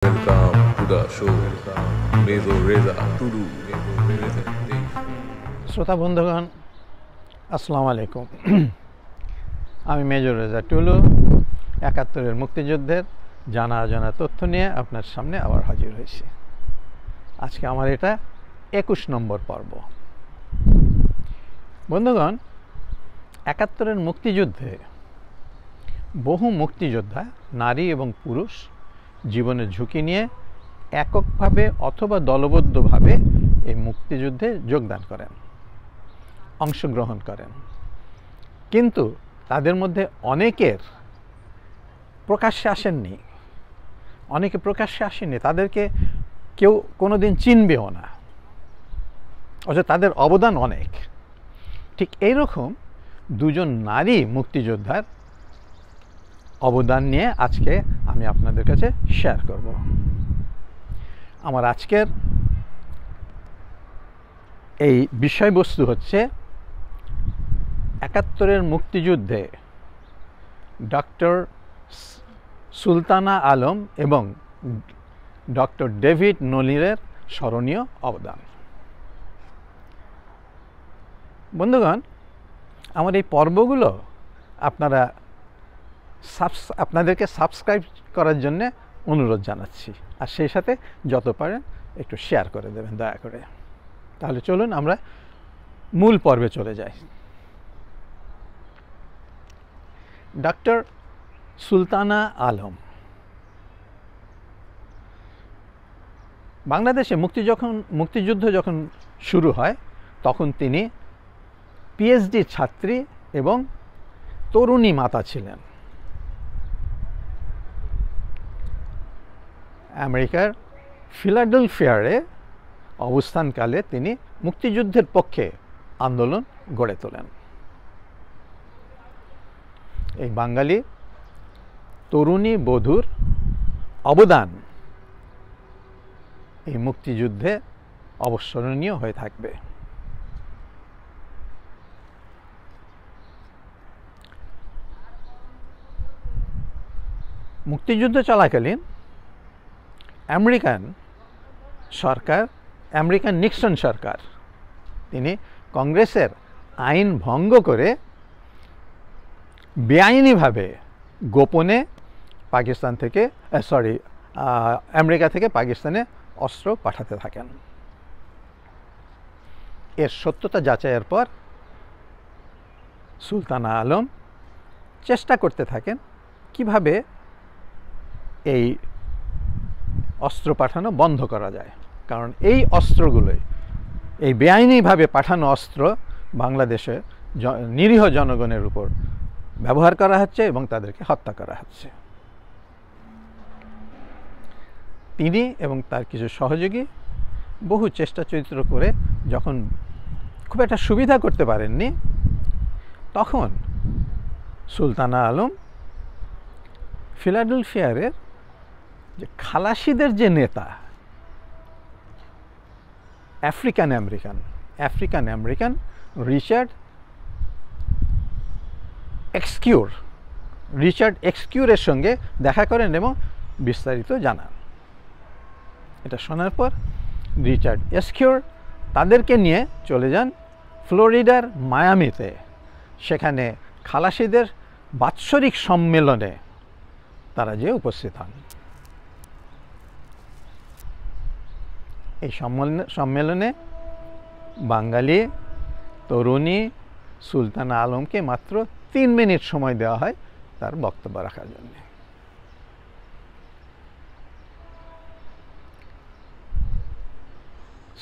Welcome to the show. Mezo Reza Tulu. শ্রোতা বন্ধুগণ, আসসালামু আলাইকুম। আমি মেজর রেজা টুলু, ৭১-এর মুক্তিযুদ্ধের জানা অজানা তথ্য নিয়ে আপনার সামনে আবার হাজির হয়েছি। আজকে আমার এটা ২১ নম্বর পর্ব। বন্ধুগণ, ৭১-এর মুক্তিযুদ্ধে বহু মুক্তিযোদ্ধা, নারী এবং পুরুষ, জীবনের ঝুঁকি নিয়ে এককভাবে অথবা দলবদ্ধভাবে এই মুক্তিযুদ্ধে যোগদান করেন, অংশগ্রহণ করেন। কিন্তু তাদের মধ্যে অনেকের প্রকাশ্যে আসেননি, তাদেরকে কেউ কোনোদিন চিনবেও না, অথচ তাদের অবদান অনেক। ঠিক এইরকম দুজন নারী মুক্তিযোদ্ধার অবদান নিয়ে আজকে আমি আপনাদের কাছে শেয়ার করব। আমার আজকের এই বিষয়বস্তু হচ্ছে ৭১-এর মুক্তিযুদ্ধে ডক্টর সুলতানা আলম এবং ডক্টর ডেভিড নলিরের স্মরণীয় অবদান। বন্ধুগণ, আমার এই পর্বগুলো আপনাদেরকে সাবস্ক্রাইব করার জন্য অনুরোধ জানাচ্ছি, আর সেই সাথে যত পারেন একটু শেয়ার করে দেবেন দয়া করে। তাহলে চলুন আমরা মূল পর্বে চলে যাই। ডক্টর সুলতানা আলম বাংলাদেশে মুক্তিযুদ্ধ যখন শুরু হয় তখন তিনি পিএইচডি ছাত্রী এবং তরুণী মাতা ছিলেন। আমেরিকার ফিলাডেলফিয়ারে অবস্থানকালে তিনি মুক্তিযুদ্ধের পক্ষে আন্দোলন গড়ে তোলেন। এই বাঙালি তরুণী বধূর অবদান এই মুক্তিযুদ্ধে অবিস্মরণীয় হয়ে থাকবে। মুক্তিযুদ্ধ চলাকালীন আমেরিকান নিক্সন সরকার তিনি কংগ্রেসের আইন ভঙ্গ করে বেআইনিভাবে গোপনে আমেরিকা থেকে পাকিস্তানে অস্ত্র পাঠাতে থাকেন। এর সত্যতা যাচাইয়ের পর সুলতানা আলম চেষ্টা করতে থাকেন কিভাবে এই অস্ত্র পাঠানো বন্ধ করা যায়, কারণ এই অস্ত্রগুলোই, এই বেআইনিভাবে পাঠানো অস্ত্র বাংলাদেশে নিরীহ জনগণের উপর ব্যবহার করা হচ্ছে এবং তাদেরকে হত্যা করা হচ্ছে। তিনি এবং তার কিছু সহযোগী বহু চেষ্টা চরিত্র করে যখন খুব একটা সুবিধা করতে পারেননি, তখন সুলতানা আলম ফিলাডেলফিয়ারের যে খালাসিদের যে নেতা, আফ্রিকান আমেরিকান রিচার্ড এক্সকিউরের সঙ্গে দেখা করেন এবং বিস্তারিত জানান। এটা শোনার পর রিচার্ড এক্সকিউর তাদেরকে নিয়ে চলে যান ফ্লোরিডার মায়ামিতে। সেখানে খালাসিদের বাৎসরিক সম্মেলনে তারা যে উপস্থিত হন। এই সম্মেলনে বাঙালি তরুণী সুলতানা আলমকে মাত্র ৩ মিনিট সময় দেওয়া হয় তার বক্তব্য রাখার জন্য।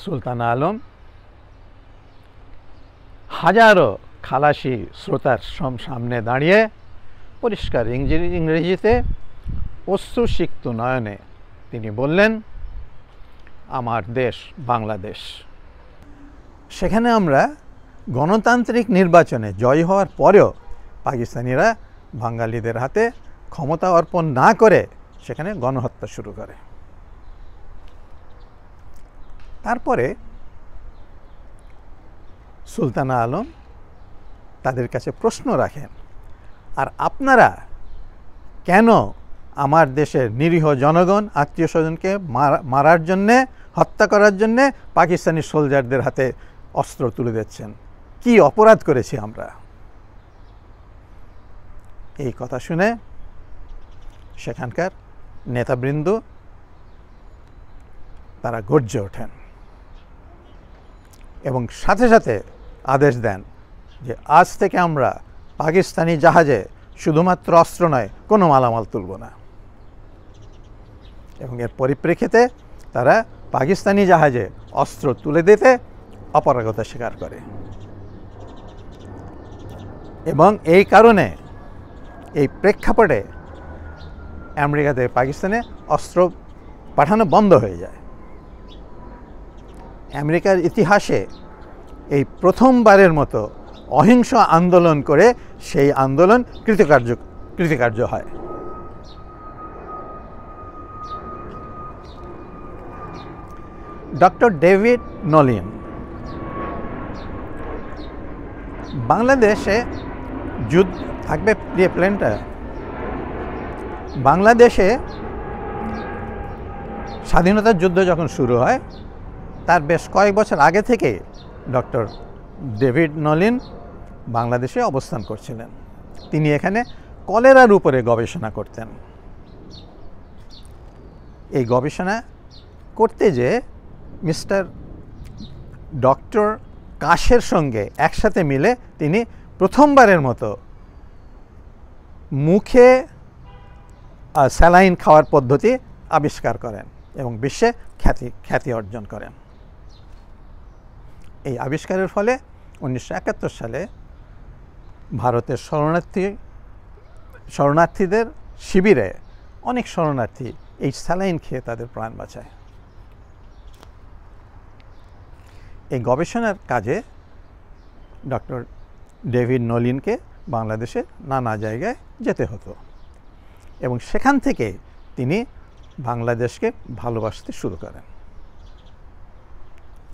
সুলতানা আলম হাজারো খালাসি শ্রোতার সামনে দাঁড়িয়ে পরিষ্কার ইংরেজিতে অশ্রুসিক্ত নয়নে তিনি বললেন, আমার দেশ বাংলাদেশ। সেখানে আমরা গণতান্ত্রিক নির্বাচনে জয় হওয়ার পরেও পাকিস্তানিরা বাঙালিদের হাতে ক্ষমতা অর্পণ না করে সেখানে গণহত্যা শুরু করে। তারপরে সুলতানা আলম তাদের কাছে প্রশ্ন রাখেন, আর আপনারা কেন আমার দেশের নিরীহ জনগণ, আত্মীয় স্বজনকে মারার জন্যে, হত্যা করার জন্যে পাকিস্তানি সোলজারদের হাতে অস্ত্র তুলে দিচ্ছেন। কি অপরাধ করেছি আমরা? এই কথা শুনে সেখানকার নেতাবৃন্দ তারা গর্জে ওঠেন এবং সাথে সাথে আদেশ দেন যে আজ থেকে আমরা পাকিস্তানি জাহাজে শুধুমাত্র অস্ত্র নয়, কোনো মালামাল তুলব না। এবং এর পরিপ্রেক্ষিতে তারা পাকিস্তানি জাহাজে অস্ত্র তুলে দিতে অপারগতা স্বীকার করে এবং এই কারণে, এই প্রেক্ষাপটে আমেরিকা থেকে পাকিস্তানে অস্ত্র পাঠানো বন্ধ হয়ে যায়। আমেরিকার ইতিহাসে এই প্রথমবারের মতো অহিংস আন্দোলন করে সেই আন্দোলন কৃতকার্য হয়। ডক্টর ডেভিড নলিন বাংলাদেশে যুদ্ধ থাকবে, প্রিয় প্লেনটা, বাংলাদেশে স্বাধীনতার যুদ্ধ যখন শুরু হয় তার বেশ কয়েক বছর আগে থেকে ডক্টর ডেভিড নলিন বাংলাদেশে অবস্থান করছিলেন। তিনি এখানে কলেরার উপরে গবেষণা করতেন। এই গবেষণা করতে যে মিস্টার ডক্টর কাশের সঙ্গে একসাথে মিলে তিনি প্রথমবারের মতো মুখে স্যালাইন খাওয়ার পদ্ধতি আবিষ্কার করেন এবং বিশ্বে খ্যাতি অর্জন করেন। এই আবিষ্কারের ফলে 1971 সালে ভারতের শরণার্থীদের শিবিরে অনেক শরণার্থী এই স্যালাইন খেয়ে তাদের প্রাণ বাঁচায়। এই গবেষণার কাজে ডক্টর ডেভিড নলিনকে বাংলাদেশের নানা জায়গায় যেতে হতো এবং সেখান থেকে তিনি বাংলাদেশকে ভালোবাসতে শুরু করেন।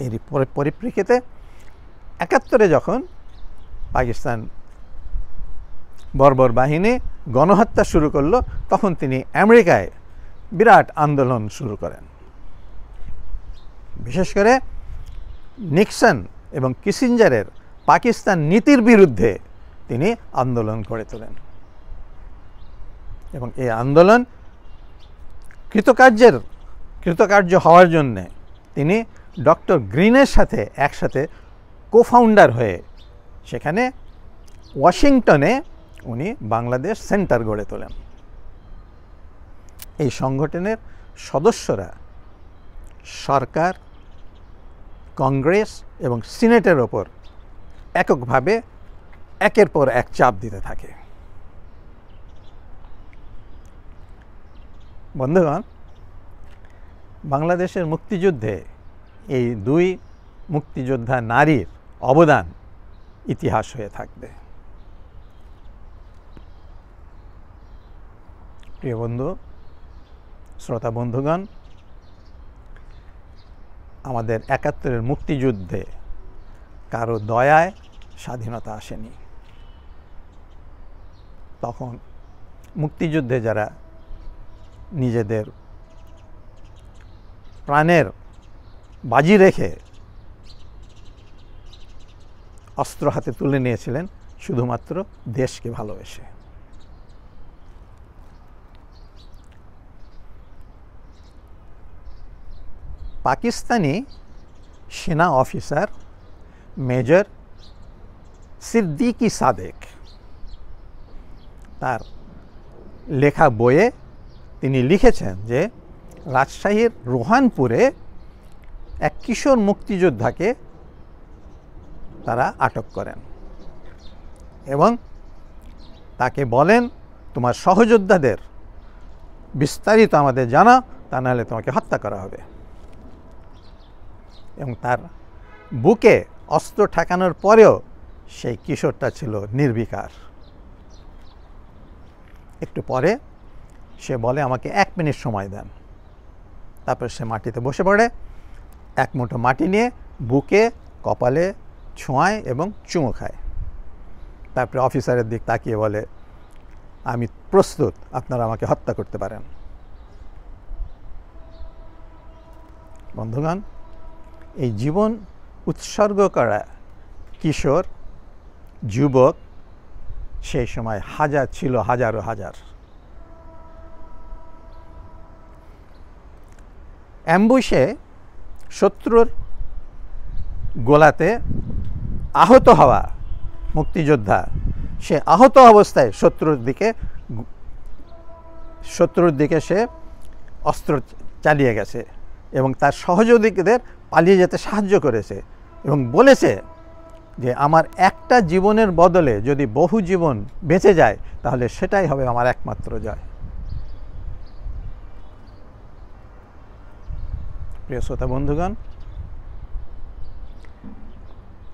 এরই পরিপ্রেক্ষিতে 71-এ যখন পাকিস্তান বর্বর বাহিনী গণহত্যা শুরু করলো, তখন তিনি আমেরিকায় বিরাট আন্দোলন শুরু করেন। বিশেষ করে নিক্সন এবং কিসিঞ্জারের পাকিস্তান নীতির বিরুদ্ধে তিনি আন্দোলন গড়ে তোলেন এবং এই আন্দোলন কৃতকার্য হওয়ার জন্যে তিনি ডক্টর গ্রিনের সাথে একসাথে কোফাউন্ডার হয়ে সেখানে ওয়াশিংটনে উনি বাংলাদেশ সেন্টার গড়ে তোলেন। এই সংগঠনের সদস্যরা সরকার, কংগ্রেস এবং সিনেটের ওপর এককভাবে একের পর এক চাপ দিতে থাকে। বন্ধুগণ, বাংলাদেশের মুক্তিযুদ্ধে এই দুই মুক্তিযোদ্ধা নারীর অবদান ইতিহাস হয়ে থাকবে। প্রিয় বন্ধু, শ্রোতা বন্ধুগণ, আমাদের 71-এর মুক্তিযুদ্ধে কারো দয়ায় স্বাধীনতা আসেনি। তখন মুক্তিযুদ্ধে যারা নিজেদের প্রাণের বাজি রেখে অস্ত্র হাতে তুলে নিয়েছিলেন শুধুমাত্র দেশকে ভালোবেসে। পাকিস্তানি সেনা অফিসার মেজর সিদ্দিকি সাদেক তার লেখা বইয়ে তিনি লিখেছেন যে রাজশাহীর রোহানপুরে এক কিশোর মুক্তিযোদ্ধাকে তারা আটক করেন এবং তাকে বলেন, তোমার সহযোদ্ধাদের বিস্তারিত আমাদের জানা, তা নাহলে তোমাকে হত্যা করা হবে। এবং তার বুকে অস্ত্র ঠেকানোর পরেও সেই কিশোরটা ছিল নির্বিকার। একটু পরে সে বলে, আমাকে 1 মিনিট সময় দেন। তারপর সে মাটিতে বসে পড়ে, এক মুঠো মাটি নিয়ে বুকে, কপালে ছোঁয়ায় এবং চুমো খায়। তারপরে অফিসারের দিক তাকিয়ে বলে, আমি প্রস্তুত, আপনারা আমাকে হত্যা করতে পারেন। বন্ধুগণ, এই জীবন উৎসর্গ করা কিশোর যুবক সেই সময় হাজার ছিল, হাজারো হাজার। অ্যাম্বুশে শত্রুর গোলাতে আহত হওয়া মুক্তিযোদ্ধা, সে আহত অবস্থায় শত্রুর দিকে সে অস্ত্র চালিয়ে গেছে এবং তার সহযোগীদের পালিয়ে যেতে সাহায্য করেছে এবং বলেছে যে আমার একটা জীবনের বদলে যদি বহু জীবন বেঁচে যায় তাহলে সেটাই হবে আমার একমাত্র জয়। প্রিয় শ্রোতা বন্ধুগণ,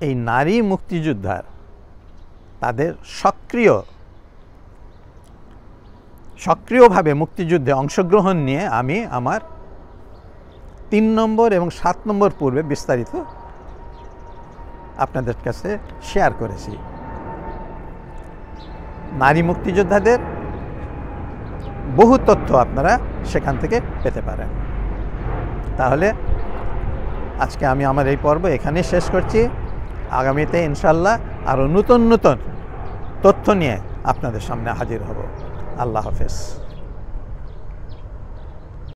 এই নারী মুক্তিযোদ্ধার তাদের সক্রিয়ভাবে মুক্তিযুদ্ধে অংশগ্রহণ নিয়ে আমি আমার 3 নম্বর এবং 7 নম্বর পূর্বে বিস্তারিত আপনাদের কাছে শেয়ার করেছি। নারী মুক্তিযোদ্ধাদের বহু তথ্য আপনারা সেখান থেকে পেতে পারেন। তাহলে আজকে আমি আমার এই পর্ব এখানেই শেষ করছি। আগামীতে ইনশাল্লাহ আরও নতুন নতুন তথ্য নিয়ে আপনাদের সামনে হাজির হব। আল্লাহ হাফেজ।